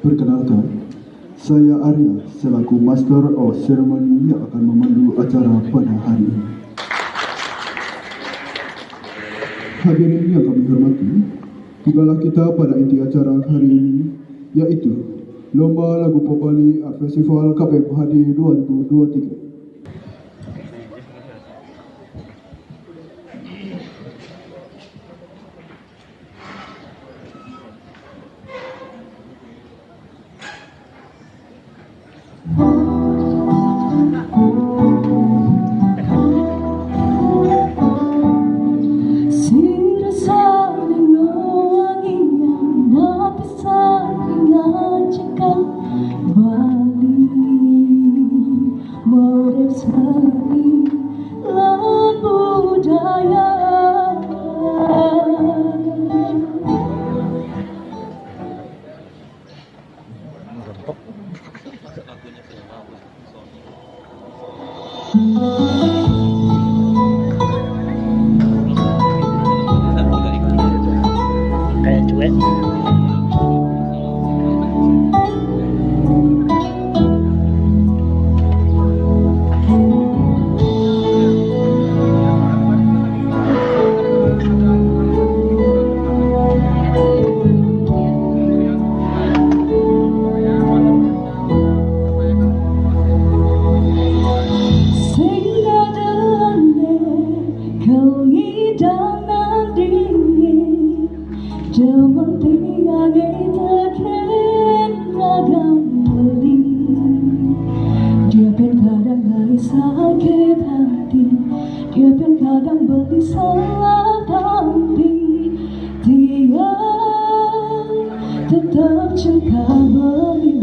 Perkenalkan, saya Arya selaku Master of Ceremony yang akan memandu acara pada hari ini. Hadirin yang kami hormati, tibalah kita pada inti acara hari ini, yaitu Lomba Lagu Pop Bali Art Festival KPM HD 2023. Kayak cuek. Dia kadang beri sakit hati, dia kadang beri salah tapi dia tetap cinta beli.